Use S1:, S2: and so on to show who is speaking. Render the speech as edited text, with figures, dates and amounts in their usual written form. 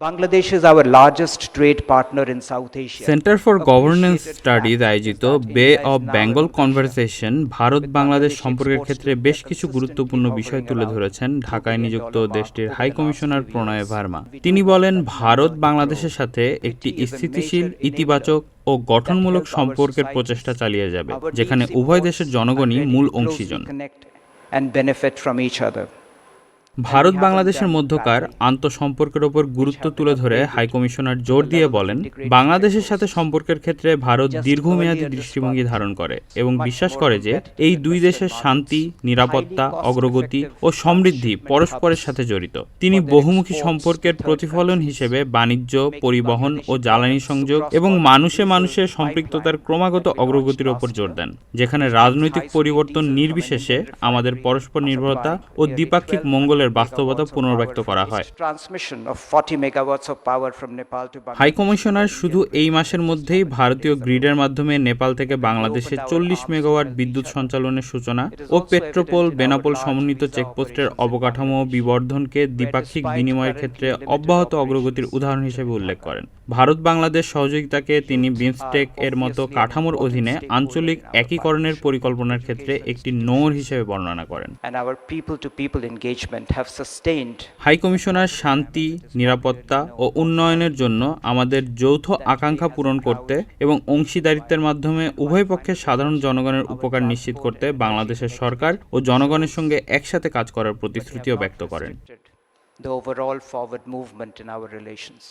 S1: Bangladesh is our largest trade partner in South Asia.
S2: Centre for governance studies আয়োজিত বে of Bengal conversation Bharat Bangladesh সম্পর্কের ক্ষেত্রে বেশ কিছু গুরুত্বপূর্ণ বিষয় তুলে ধরেছেন ঢাকায় নিযুক্ত দেশটির হাই কমিশনার প্রণয় ভার্মা। তিনি বলেন, ভারত বাংলাদেশের সাথে একটি স্থিতিশীল, ইতিবাচক ও গঠনমূলক সম্পর্কের প্রচেষ্টা চালিয়ে যাবে, যেখানে উভয় দেশের জনগণই মূল অংশীজন।
S1: And benefit from each other.
S2: Bharat বাংলাদেশের মধ্যকার আন্তঃসম্পর্কের ওপর গুরুত্ব তুলে ধরে হাইকমিশনার জোর দিয়ে বলেন, বাংলাদেশের সাথে সম্পর্কের ক্ষেত্রে ভারত দীর্ঘমেয়াদী দৃষ্টিভঙ্গি ধারণ করে এবং বিশ্বাস করে যে এই দুই দেশের শান্তি, নিরাপত্তা, অগ্রগতি ও সমৃদ্ধি পরস্পরের সাথে জড়িত। তিনি বহুমুখী সম্পর্কের প্রতিফলন হিসেবে বাণিজ্য, পরিবহন ও জ্বালানি সংযোগ এবং মানুষে মানুষের সম্পৃক্ততার ক্রমাগত অগ্রগতির ওপর জোর দেন, যেখানে রাজনৈতিক পরিবর্তন নির্বিশেষে আমাদের পরস্পর নির্ভরতা ও দ্বিপাক্ষিক মঙ্গলের বাস্তবতা পুনর্ব্যক্ত করা হয়। হাই কমিশনার শুধু এই মাসের মধ্যেই ভারতীয় গ্রিডের মাধ্যমে নেপাল থেকে বাংলাদেশে 40 মেগাওয়াট বিদ্যুৎ সঞ্চালনের সূচনা ও পেট্রোপোল বেনাপোল সমন্বিত চেকপোস্টের অবকাঠামো বিবর্ধনকে দ্বিপাক্ষিক বিনিময়ের ক্ষেত্রে অব্যাহত অগ্রগতির উদাহরণ হিসেবে উল্লেখ করেন। ভারত বাংলাদেশ সহযোগিতাকে তিনি বিমস্টেক এর মতো কাঠামোর অধীনে আঞ্চলিক একীকরণের পরিকল্পনার ক্ষেত্রে একটি নৌর হিসেবে বর্ণনা করেন। হাই কমিশনার শান্তি, নিরাপত্তা ও উন্নয়নের জন্য আমাদের যৌথ আকাঙ্ক্ষা পূরণ করতে এবং অংশীদারিত্বের মাধ্যমে উভয় পক্ষের সাধারণ জনগণের উপকার নিশ্চিত করতে বাংলাদেশের সরকার ও জনগণের সঙ্গে একসাথে কাজ করার প্রতিশ্রুতিও ব্যক্ত করেন।
S1: The overall forward movement in our relations.